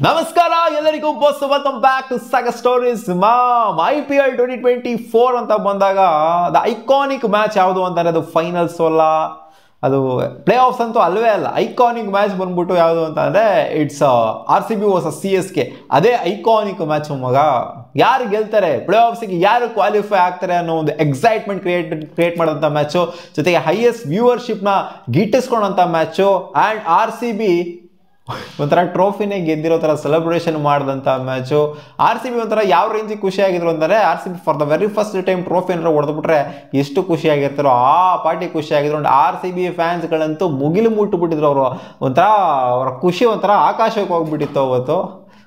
ನಮಸ್ಕಾರ ಎಲ್ಲರಿಗೂ boss, welcome back to saga stories. IPL 2024 ಅಂತ ಬಂದಾಗ ದ ಐಕಾನಿಕ್ ಮ್ಯಾಚ್ ಯಾವುದು ಅಂತಾರೆ ಅದು ಫೈನಲ್ಸ್ ಅಲ್ಲ, ಅದು ಪ್ಲೇ ಆಫ್ಸ್ ಅಂತೂ ಅಲ್ವೇ ಅಲ್ಲ. ಐಕಾನಿಕ್ ಮ್ಯಾಚ್ ಬಂದ್ಬಿಟ್ಟು ಯಾವುದು ಅಂತ ಅಂದರೆ ಇಟ್ಸ್ RCB ವರ್ಸಸ್ CSK. ಅದೇ ಐಕಾನಿಕ್ ಮ್ಯಾಚ್ ಮಗ. ಯಾರು ಗೆಲ್ತಾರೆ, ಪ್ಲೇ ಆಫ್ಸಿಗೆ ಯಾರು ಕ್ವಾಲಿಫೈ ಆಗ್ತಾರೆ ಅನ್ನೋ ಒಂದು ಎಕ್ಸೈಟ್ಮೆಂಟ್ ಕ್ರಿಯೇಟ್ ಮಾಡೋಂಥ ಮ್ಯಾಚು, ಜೊತೆಗೆ ಹೈಯೆಸ್ಟ್ ವ್ಯೂವರ್ಶಿಪ್ನ ಗಿಟ್ಟಿಸ್ಕೊಂಡಂಥ ಮ್ಯಾಚು. ಆ್ಯಂಡ್ RCB ಒಂಥರ ಟ್ರೋಫಿನೇ ಗೆದ್ದಿರೋ ಥರ ಸೆಲೆಬ್ರೇಷನ್ ಮಾಡಿದಂಥ ಮ್ಯಾಚು. RCB ಒಂಥರ ಯಾವ ರೇಂಜಿಗೆ ಖುಷಿಯಾಗಿದ್ರು ಅಂದರೆ, RCB for the very first time trophy ಏನಾರು ಹೊಡೆದ್ಬಿಟ್ರೆ ಎಷ್ಟು ಖುಷಿಯಾಗಿರ್ತಾರೋ ಆ ಪಾರ್ಟಿ ಖುಷಿಯಾಗಿದ್ರು. RCB ಫ್ಯಾನ್ಸ್ಗಳಂತೂ ಮುಗಿಲು ಮುಟ್ಟುಬಿಟ್ಟಿದ್ರು. ಅವರು ಒಂಥರ ಅವರ ಖುಷಿ ಒಂಥರ ಆಕಾಶಕ್ಕೆ ಹೋಗ್ಬಿಟ್ಟಿತ್ತು ಅವತ್ತು.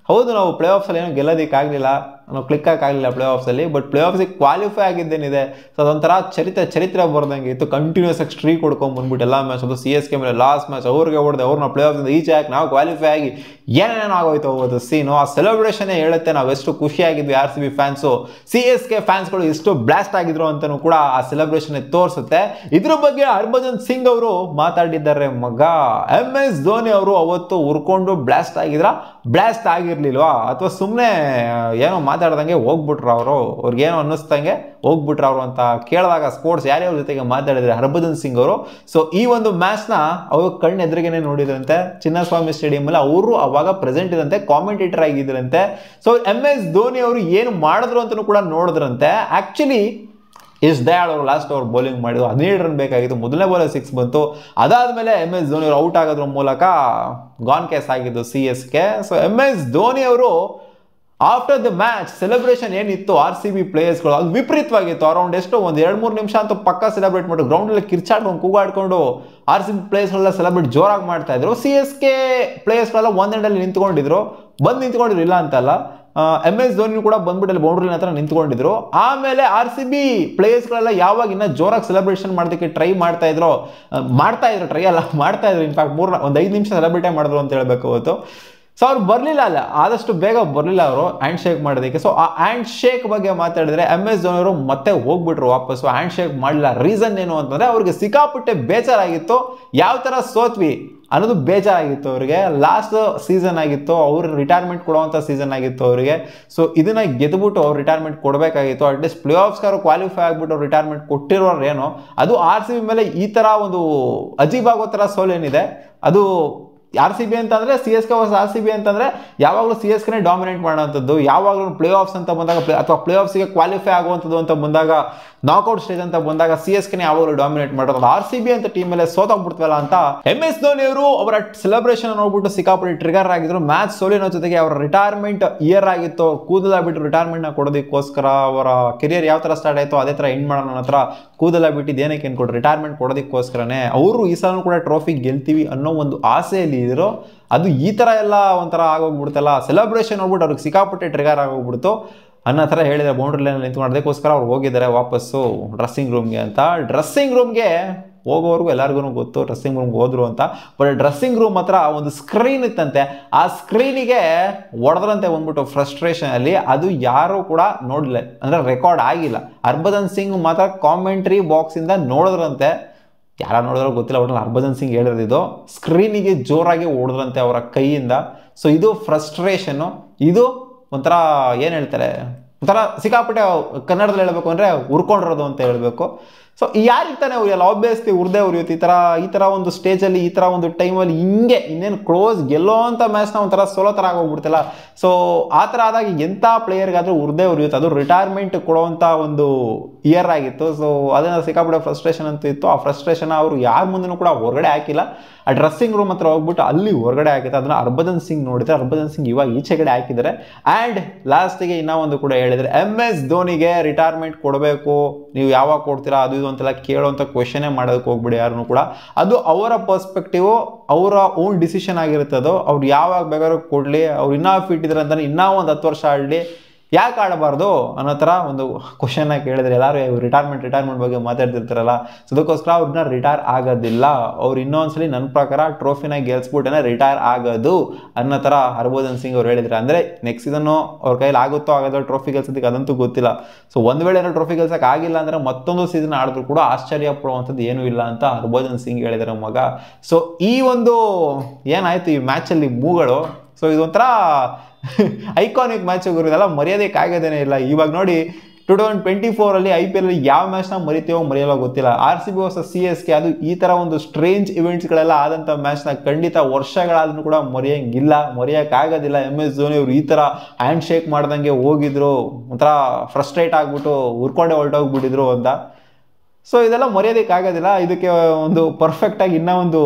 ಹೌದು, ನಾವು ಪ್ಲೇ ಆಫ್ಸಲ್ಲಿ ಏನೋ ಗೆಲ್ಲೋದಕ್ಕಾಗಲಿಲ್ಲ, ನಾವು ಕ್ಲಿಕ್ ಆಗಲಿಲ್ಲ ಪ್ಲೇ ಆಫ್ಸಲ್ಲಿ. ಬಟ್ ಪ್ಲೇ ಆಫ್ಸಿಗೆ ಕ್ವಾಲಿಫೈ ಆಗಿದ್ದೇನಿದೆ, ಸೊ ಅದೊಂಥರ ಚರಿತ್ರೆ ಬರ್ದಂಗೆ ಇತ್ತು. ಕಂಟಿನ್ಯೂಸ್ ಆಗಿ ಸ್ಟ್ರೀಕ್ ಹೊಡ್ಕೊಂಡು ಬಂದ್ಬಿಟ್ಟು ಎಲ್ಲ ಮ್ಯಾಚ್, ಅದು CSK ಮೇಲೆ ಲಾಸ್ಟ್ ಮ್ಯಾಚ್ ಅವ್ರಿಗೆ ಹೊಡೆದೆ, ಅವ್ರನ್ನ ಪ್ಲೇ ಆಫ್ಸಿಂದ ಈಚೆ ಹಾಕಿ ನಾವು ಕ್ವಾಲಿಫೈ ಆಗಿ ಏನೇನೋ ಆಗೋಯ್ತು ಅವತ್ತು ಸೀನು. ಆ ಸೆಲೆಬ್ರೇಷನ್ನೇ ಹೇಳುತ್ತೆ ನಾವು ಎಷ್ಟು ಖುಷಿಯಾಗಿದ್ವಿ RCB ಫ್ಯಾನ್ಸು. CSK ಫ್ಯಾನ್ಸ್ಗಳು ಎಷ್ಟು ಬ್ಲಾಸ್ಟ್ ಆಗಿದ್ರು ಅಂತಲೂ ಕೂಡ ಆ ಸೆಲೆಬ್ರೇಷನ್ ತೋರಿಸುತ್ತೆ. ಇದ್ರ ಬಗ್ಗೆ ಹರ್ಭಜನ್ ಸಿಂಗ್ ಅವರು ಮಾತಾಡಿದ್ದಾರೆ ಮಗ. MS ಧೋನಿ ಅವರು ಅವತ್ತು ಉರ್ಕೊಂಡು ಬ್ಲಾಸ್ಟ್ ಆಗಿರ್ಲಿಲ್ವಾ, ಅಥವಾ ಸುಮ್ಮನೆ ಏನೋ ಮಾತಾಡ್ದಂಗೆ ಹೋಗ್ಬಿಟ್ರು ಅವರು, ಅವ್ರಿಗೇನೋ ಅನ್ನಿಸ್ದಂಗೆ ಹೋಗ್ಬಿಟ್ರು ಅವರು ಅಂತ ಕೇಳಿದಾಗ ಸ್ಪೋರ್ಟ್ಸ್ ಯಾರ್ಯಾವ ಜೊತೆಗೆ ಮಾತಾಡಿದ್ರೆ ಹರ್ಭಜನ್ ಸಿಂಗ್ ಅವರು. ಸೊ ಈ ಒಂದು ಮ್ಯಾಚ್ನ ಅವರು ಕಣ್ಣು ಎದುರಿಗೇನೆ ನೋಡಿದ್ರಂತೆ ಚಿನ್ನಸ್ವಾಮಿ ಸ್ಟೇಡಿಯಂ ಅಲ್ಲಿ. ಅವರು ಅವಾಗ ಪ್ರೆಸೆಂಟ್ ಇದ್ರಂತೆ, ಕಾಮೆಂಟೇಟರ್ ಆಗಿದ್ರಂತೆ. ಸೊ MS ಧೋನಿ ಅವರು ಏನು ಮಾಡಿದ್ರು ಅಂತಲೂ ಕೂಡ ನೋಡಿದ್ರಂತೆ. ಆಕ್ಚುಲಿ ದಯಾಳ್ ಅವರು ಲಾಸ್ಟ್ ಓವರ್ ಬೌಲಿಂಗ್ ಮಾಡಿದ್ರು, 17 ರನ್ ಬೇಕಾಗಿತ್ತು, ಮೊದಲನೇ ಬಾಲಲ್ಲಿ 6 ಬಂತು. ಅದಾದಮೇಲೆ MS ಧೋನಿ ಅವರು ಔಟ್ ಆಗೋದ್ರ ಮೂಲಕ ಗಾನ್ ಕೇಸ್ ಆಗಿದ್ದು CSK. ಸೊ MS ಧೋನಿ ಅವರು ಆಫ್ಟರ್ ದ ಮ್ಯಾಚ್ ಸೆಲೆಬ್ರೇಷನ್ ಏನಿತ್ತು RCB ಪ್ಲೇಯರ್ಸ್ಗಳು, ಅದು ವಿಪರೀತವಾಗಿತ್ತು. ಅರೌಂಡ್ ಎಷ್ಟು ಒಂದು 2-3 ನಿಮಿಷ ಅಂತೂ ಪಕ್ಕ ಸೆಲೆಬ್ರೇಟ್ ಮಾಡಿದ್ರು. ಗ್ರೌಂಡಲ್ಲಿ ಕಿರ್ಚಾಡ್ಕೊಂಡು ಕೂಗಾಡ್ಕೊಂಡು RCB ಪ್ಲೇಯರ್ಸ್ಗಳೆಲ್ಲ ಸೆಲೆಬ್ರೇಟ್ ಜೋರಾಗಿ ಮಾಡ್ತಾ ಇದ್ರು. CSK ಪ್ಲೇಯರ್ಸ್ಗಳೆಲ್ಲ ಒಂದ್ ಎಂಡಲ್ಲಿ ನಿಂತ್ಕೊಂಡಿದ್ರು ಇಲ್ಲ ಅಂತಲ್ಲ. MS ಧೋನಿ ಕೂಡ ಬಂದ್ಬಿಟ್ಟು ಬೌಂಡ್ರಿ ಹತ್ರ ನಿಂತ್ಕೊಂಡಿದ್ರು. ಆಮೇಲೆ RCB ಪ್ಲೇಯರ್ಸ್ಗಳೆಲ್ಲ ಯಾವಾಗ ಇನ್ನ ಜೋರಾಗಿ ಸೆಲೆಬ್ರೇಷನ್ ಮಾಡೋದಕ್ಕೆ ಟ್ರೈ ಮಾಡ್ತಾ ಇದ್ರು, ಇನ್ಫ್ಯಾಕ್ಟ್ ಒಂದು 5 ನಿಮಿಷ ಸೆಲೆಬ್ರೇಟೇ ಮಾಡಿದ್ರು ಅಂತ ಹೇಳ್ಬೇಕು ಅವತ್ತು. ಸೊ ಅವ್ರು ಬರಲಿಲ್ಲ, ಆದಷ್ಟು ಬೇಗ ಬರಲಿಲ್ಲ ಅವರು ಹ್ಯಾಂಡ್ ಶೇಕ್ ಮಾಡೋದಕ್ಕೆ. ಸೊ ಆ ಹ್ಯಾಂಡ್ ಶೇಕ್ ಬಗ್ಗೆ ಮಾತಾಡಿದ್ರೆ MS ಧೋನಿ ಅವರು ಮತ್ತೆ ಹೋಗ್ಬಿಟ್ರು ವಾಪಸ್ಸು, ಹ್ಯಾಂಡ್ ಶೇಕ್ ಮಾಡಲಿಲ್ಲ. ರೀಸನ್ ಏನು ಅಂತಂದ್ರೆ ಅವ್ರಿಗೆ ಸಿಕ್ಕಾಪಟ್ಟೆ ಬೇಜಾರಾಗಿತ್ತು. ಯಾವ ಥರ ಸೋತ್ವಿ ಅನ್ನೋದು ಬೇಜಾರಾಗಿತ್ತು ಅವರಿಗೆ. ಲಾಸ್ಟ್ ಸೀಸನ್ ಆಗಿತ್ತು, ಅವ್ರು ರಿಟೈರ್ಮೆಂಟ್ ಕೊಡುವಂಥ ಸೀಸನ್ ಆಗಿತ್ತು ಅವರಿಗೆ. ಸೊ ಇದನ್ನ ಗೆದ್ಬಿಟ್ಟು ಅವ್ರು ರಿಟೈರ್ಮೆಂಟ್ ಕೊಡಬೇಕಾಗಿತ್ತು. ಅಟ್ಲೀಸ್ಟ್ ಪ್ಲೇ ಆಫ್ಸ್ಗಾರು ಕ್ವಾಲಿಫೈ ಆಗ್ಬಿಟ್ಟು ಅವ್ರು ರಿಟೈರ್ಮೆಂಟ್ ಕೊಟ್ಟಿರೋರು ಏನೋ. ಅದು RCB ಮೇಲೆ ಈ ಥರ ಒಂದು ಅಜೀಬ್ ಆಗೋ ಥರ ಸೋಲೇನಿದೆ, ಅದು RCB ಅಂತಂದರೆ CSK ವರ್ಸಸ್ RCB ಅಂತಂದರೆ ಯಾವಾಗಲೂ CSKನೇ ಡಾಮಿನೇಟ್ ಮಾಡೋವಂಥದ್ದು. ಯಾವಾಗಲೂ ಪ್ಲೇ ಆಫ್ಸ್ ಅಂತ ಬಂದಾಗ, ಅಥವಾ ಪ್ಲೇ ಆಫ್ಸಿಗೆ ಕ್ವಾಲಿಫೈ ಆಗುವಂಥದ್ದು ಅಂತ ಬಂದಾಗ, ನಾಕ್ಔಟ್ ಸ್ಟೇಜ್ ಅಂತ ಬಂದಾಗ CSKನೇ ಯಾವಾಗಲೂ ಡಾಮಿನೇಟ್ ಮಾಡೋದು. RCB ಅಂತ ಟೀಮ್ ಮೇಲೆ ಸೋತಾಗ್ಬಿಡ್ತವಲ್ಲ ಅಂತ MS ಧೋನಿ ಅವರು ಅವರ ಸೆಲೆಬ್ರೇಷನ್ ನೋಡ್ಬಿಟ್ಟು ಸಿಕ್ಕಾಪಟ್ಟೆ ಟ್ರಿಗರ್ ಆಗಿದ್ರು. ಮ್ಯಾಚ್ ಸೋಲಿನೋ ಜೊತೆಗೆ ಅವರ ರಿಟೈರ್ಮೆಂಟ್ ಇಯರ್ ಆಗಿತ್ತು, ಕೂದಲ ಬಿಟ್ಟು ರಿಟೈರ್ಮೆಂಟ್ನ ಕೊಡೋದಕ್ಕೋಸ್ಕರ, ಅವರ ಕೆರಿಯರ್ ಯಾವ ಥರ ಸ್ಟಾರ್ಟ್ ಆಯಿತು ಅದೇ ಥರ ಎಂಡ್ ಮಾಡೋಣ ಹತ್ರ ಕೂದಲ ಬಿಟ್ಟಿದ್ದು ಏನಕ್ಕೆ ಅನ್ಕೊಡ್ರು, ರಿಟೈರ್ಮೆಂಟ್ ಕೊಡೋದಕ್ಕೋಸ್ಕರನೇ. ಅವರು ಈ ಸಲ ಕೂಡ ಟ್ರೋಫಿ ಗೆಲ್ತೀವಿ ಅನ್ನೋ ಒಂದು ಆಸೆಯಲ್ಲಿ ಇದ್ರು. ಅದು ಈ ಥರ ಎಲ್ಲ ಒಂಥರ ಆಗೋಗ್ಬಿಡ್ತಲ್ಲ, ಸೆಲೆಬ್ರೇಷನ್ ನೋಡ್ಬಿಟ್ಟು ಅವ್ರಿಗೆ ಸಿಕ್ಕಾಪಟ್ಟೆ ಟ್ರಿಗರ್ ಆಗೋಗ್ಬಿಡ್ತು ಅನ್ನೋ ಥರ ಹೇಳಿದರೆ. ಬೌಂಡ್ರಿ ಲೈನಲ್ಲಿ ನಿಂತ್ಕೊಳ್ಳೋದಕ್ಕೋಸ್ಕರ ಅವ್ರು ಹೋಗಿದ್ದಾರೆ ವಾಪಸ್ಸು ಡ್ರೆಸ್ಸಿಂಗ್ ರೂಮ್ಗೆ ಅಂತ. ಡ್ರೆಸ್ಸಿಂಗ್ ರೂಮ್ಗೆ ಹೋಗೋವರೆಗೂ ಎಲ್ಲರಿಗೂ ಗೊತ್ತು ಡ್ರೆಸ್ಸಿಂಗ್ ರೂಮ್ಗೆ ಹೋದ್ರು ಅಂತ. ಬಟ್ ಡ್ರೆಸ್ಸಿಂಗ್ ರೂಮ್ ಹತ್ರ ಒಂದು ಸ್ಕ್ರೀನ್ ಇತ್ತಂತೆ, ಆ ಸ್ಕ್ರೀನಿಗೆ ಹೊಡೆದ್ರಂತೆ ಬಂದ್ಬಿಟ್ಟು ಫ್ರಸ್ಟ್ರೇಷನ್ ಅಲ್ಲಿ. ಅದು ಯಾರೂ ಕೂಡ ನೋಡಲಿಲ್ಲ, ಅಂದರೆ ರೆಕಾರ್ಡ್ ಆಗಿಲ್ಲ. ಹರ್ಭಜನ್ ಸಿಂಗ್ ಮಾತ್ರ ಕಾಮೆಂಟ್ರಿ ಬಾಕ್ಸಿಂದ ನೋಡಿದ್ರಂತೆ, ಯಾರ ನೋಡಿದ್ರೋ ಗೊತ್ತಿಲ್ಲ, ಒಟ್ಟಲ್ಲಿ ಹರ್ಭಜನ್ ಸಿಂಗ್ ಹೇಳಿರೋದು ಸ್ಕ್ರೀನಿಗೆ ಜೋರಾಗಿ ಹೊಡೆದ್ರಂತೆ ಅವರ ಕೈಯಿಂದ. ಸೊ ಇದು ಫ್ರಸ್ಟ್ರೇಷನ್ನು, ಇದು ಒಂಥರ ಏನು ಹೇಳ್ತಾರೆ, ಒಂಥರ ಸಿಕ್ಕಾಪಟ್ಟೆ ಕನ್ನಡದಲ್ಲಿ ಹೇಳಬೇಕು ಅಂದರೆ ಉರ್ಕೊಂಡಿರೋದು ಅಂತ ಹೇಳಬೇಕು. ಸೊ ಯಾರಿರ್ತಾನೆ ಉರಿಯಲ್ಲ, ಆಬ್ವಿಯಸ್ಲಿ ಉರ್ದೇ ಉರಿಯುತ್ತೆ. ಈ ಥರ ಒಂದು ಸ್ಟೇಜಲ್ಲಿ, ಈ ಥರ ಒಂದು ಟೈಮಲ್ಲಿ ಹಿಂಗೆ ಇನ್ನೇನು ಕ್ಲೋಸ್ ಗೆಲ್ಲೋ ಅಂಥ ಮ್ಯಾಚ್ನ ಒಂಥರ ಸೋಲೋ ಥರ ಆಗೋಗ್ಬಿಡ್ತಲ್ಲ. ಸೊ ಆ ಥರ ಆದಾಗ ಎಂಥ ಪ್ಲೇಯರ್ಗಾದರೂ ಉರ್ದೇ ಉರಿಯುತ್ತೆ. ಅದು ರಿಟೈರ್ಮೆಂಟ್ ಕೊಡುವಂಥ ಒಂದು ಇಯರ್ ಆಗಿತ್ತು. ಸೊ ಅದನ್ನು ಸಿಕ್ಕಾಪಟ್ಟೆ ಫ್ರಸ್ಟ್ರೇಷನ್ ಅಂತೂ ಇತ್ತು. ಆ ಫ್ರಸ್ಟ್ರೇಷನ್ ಅವರು ಯಾರ ಮುಂದೆನೂ ಕೂಡ ಹೊರಗಡೆ ಹಾಕಿಲ್ಲ. ಆ ಡ್ರೆಸ್ಸಿಂಗ್ ರೂಮ್ ಹತ್ರ ಹೋಗ್ಬಿಟ್ಟು ಅಲ್ಲಿ ಹೊರಗಡೆ ಹಾಕಿತ್ತು. ಅದನ್ನು ಹರ್ಭಜನ್ ಸಿಂಗ್ ನೋಡಿದ್ರೆ, ಹರ್ಭಜನ್ ಸಿಂಗ್ ಇವಾಗ ಈಚೆಗಡೆ ಹಾಕಿದ್ದಾರೆ. ಆ್ಯಂಡ್ ಲಾಸ್ಟಿಗೆ ಇನ್ನೂ ಒಂದು ಕೂಡ ಹೇಳಿದರೆ, MS ಧೋನಿಗೆ ರಿಟೈರ್ಮೆಂಟ್ ಕೊಡಬೇಕು, ನೀವು ಯಾವಾಗ ಕೊಡ್ತೀರಾ ಅದು ಇದು ಅಂತೆಲ್ಲ ಕೇಳೋವಂಥ ಕ್ವೆಶನೇ ಮಾಡೋದಕ್ಕೆ ಹೋಗ್ಬಿಡಿ ಯಾರನ್ನು ಕೂಡ. ಅದು ಅವರ ಪರ್ಸ್ಪೆಕ್ಟಿವು, ಅವರ ಓನ್ ಡಿಸಿಷನ್ ಆಗಿರುತ್ತೆ. ಅದು ಅವ್ರು ಯಾವಾಗ ಬೇಕಾದ್ರೂ ಕೊಡಲಿ, ಅವ್ರು ಇನ್ನೂ ಫಿಟ್ ಇದ್ರೆ ಅಂತಾನೆ ಇನ್ನೂ ಒಂದು 10 ವರ್ಷ ಆಡಲಿ, ಯಾಕೆ ಆಡಬಾರ್ದು ಅನ್ನೋ ಥರ ಒಂದು ಕ್ವಶನ್ನ ಕೇಳಿದ್ರೆ ಎಲ್ಲರೂ ರಿಟೈರ್ಮೆಂಟ್ ಬಗ್ಗೆ ಮಾತಾಡ್ತಿರ್ತಾರಲ್ಲ. ಸೊ ಅದಕ್ಕೋಸ್ಕರ ಅವ್ರನ್ನ ರಿಟೈರ್ ಆಗೋದಿಲ್ಲ. ಅವ್ರು ಇನ್ನೊಂದ್ಸಲಿ ನನ್ನ ಪ್ರಕಾರ ಟ್ರೋಫಿನ ಗೆಲ್ಸ್ಬಿಟ್ಟೇ ರಿಟೈರ್ ಆಗೋದು ಅನ್ನೋ ಥರ ಹರ್ಭಜನ್ ಸಿಂಗ್ ಅವ್ರು ಹೇಳಿದ್ರು. ಅಂದರೆ ನೆಕ್ಸ್ಟ್ ಸೀಸನ್ನು ಅವ್ರ ಕೈಲಿ ಆಗುತ್ತೋ ಆಗೋದೋ ಟ್ರೋಫಿ ಗೆಲ್ಸೋದಕ್ಕೆ, ಅದಂತೂ ಗೊತ್ತಿಲ್ಲ. ಸೊ ಒಂದು ವೇಳೆ ಏನೋ ಟ್ರೋಫಿ ಗೆಲ್ಸೋಕೆ ಆಗಿಲ್ಲ ಅಂದರೆ ಮತ್ತೊಂದು ಸೀಸನ್ ಆಡಿದ್ರು ಕೂಡ ಆಶ್ಚರ್ಯ ಪಡುವಂಥದ್ದು ಏನೂ ಇಲ್ಲ ಅಂತ ಹರ್ಭಜನ್ ಸಿಂಗ್ ಹೇಳಿದ್ದಾರೆ ಮಗ. ಸೊ ಈ ಒಂದು ಏನಾಯಿತು ಈ ಮ್ಯಾಚಲ್ಲಿ ಮೂಗಳು, ಸೊ ಇದೊಂಥರ ಐಕಾನಿಕ್ ಮ್ಯಾಚ್ ಇದೆಲ್ಲ ಮರೆಯೋದಕ್ಕಾಗೋದೇನೆ ಇಲ್ಲ. ಇವಾಗ ನೋಡಿ 2024 IPL ಅಲ್ಲಿ ಯಾವ ಮ್ಯಾಚ್ನ ಮರಿತೀವೋ ಮರೆಯಲ್ಲ ಗೊತ್ತಿಲ್ಲ. RCB ವರ್ಸಸ್ CSK ಅದು ಈ ತರ ಒಂದು ಸ್ಟ್ರೇಂಜ್ ಇವೆಂಟ್ಸ್ಗಳೆಲ್ಲ ಆದಂಥ ಮ್ಯಾಚ್ನ ಖಂಡಿತ ವರ್ಷಗಳಾದ್ರೂ ಕೂಡ ಮರೆಯೋಕ್ಕಾಗೋದಿಲ್ಲ. MS ಧೋನಿ ಅವರು ಈ ತರ ಹ್ಯಾಂಡ್ ಶೇಕ್ ಮಾಡ್ದಂಗೆ ಹೋಗಿದ್ರು, ಒಂಥರ ಫ್ರಸ್ಟ್ರೇಟ್ ಆಗ್ಬಿಟ್ಟು ಉರ್ಕೊಂಡೆ ಹೊರಟೋಗ್ಬಿಟ್ಟಿದ್ರು ಅಂತ. ಸೊ ಇದೆಲ್ಲ ಮರೆಯೋದಕ್ಕಾಗೋದಿಲ್ಲ. ಇದಕ್ಕೆ ಒಂದು ಪರ್ಫೆಕ್ಟ್ ಆಗಿ ಇನ್ನೂ ಒಂದು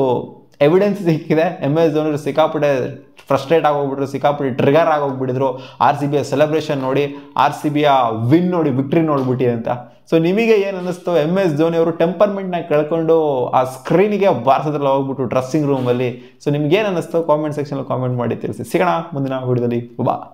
ಎವಿಡೆನ್ಸ್ ಸಿಕ್ಕಿದೆ. MS ಧೋನಿ ಸಿಕ್ಕಾಪಟ್ಟೆ ಫ್ರಸ್ಟ್ರೇಟ್ ಆಗೋಗ್ಬಿಟ್ರು, ಸಿಕ್ಕಾಪಟ್ಟೆ ಟ್ರಿಗರ್ ಆಗೋಗ್ಬಿಟ್ಟಿದ್ರು. RCB ಸೆಲೆಬ್ರೇಷನ್ ನೋಡಿ, RCB ವಿನ್ ನೋಡಿ, ವಿಕ್ಟ್ರಿ ನೋಡ್ಬಿಟ್ಟು ಅಂತ. ಸೊ ನಿಮಗೆ ಏನು ಅನ್ನಿಸ್ತು? MS ಧೋನಿ ಅವರು ಟೆಂಪರ್ಮೆಂಟ್ನ ಕಳ್ಕೊಂಡು ಆ ಸ್ಕ್ರೀನಿಗೆ ಬಾರಿಸಿದ್ರಲ್ಲ ಹೋಗ್ಬಿಟ್ಟು ಡ್ರೆಸ್ಸಿಂಗ್ ರೂಮಲ್ಲಿ. ಸೊ ನಿಮ್ಗೆ ಏನು ಅನ್ನಿಸ್ತು? ಕಾಮೆಂಟ್ ಸೆಕ್ಷನಲ್ಲಿ ಕಾಮೆಂಟ್ ಮಾಡಿ ತಿಳಿಸಿ. ಸಿಗೋಣ ಮುಂದಿನ ವಿಡಿಯೋದಲ್ಲಿ. ಬಾ.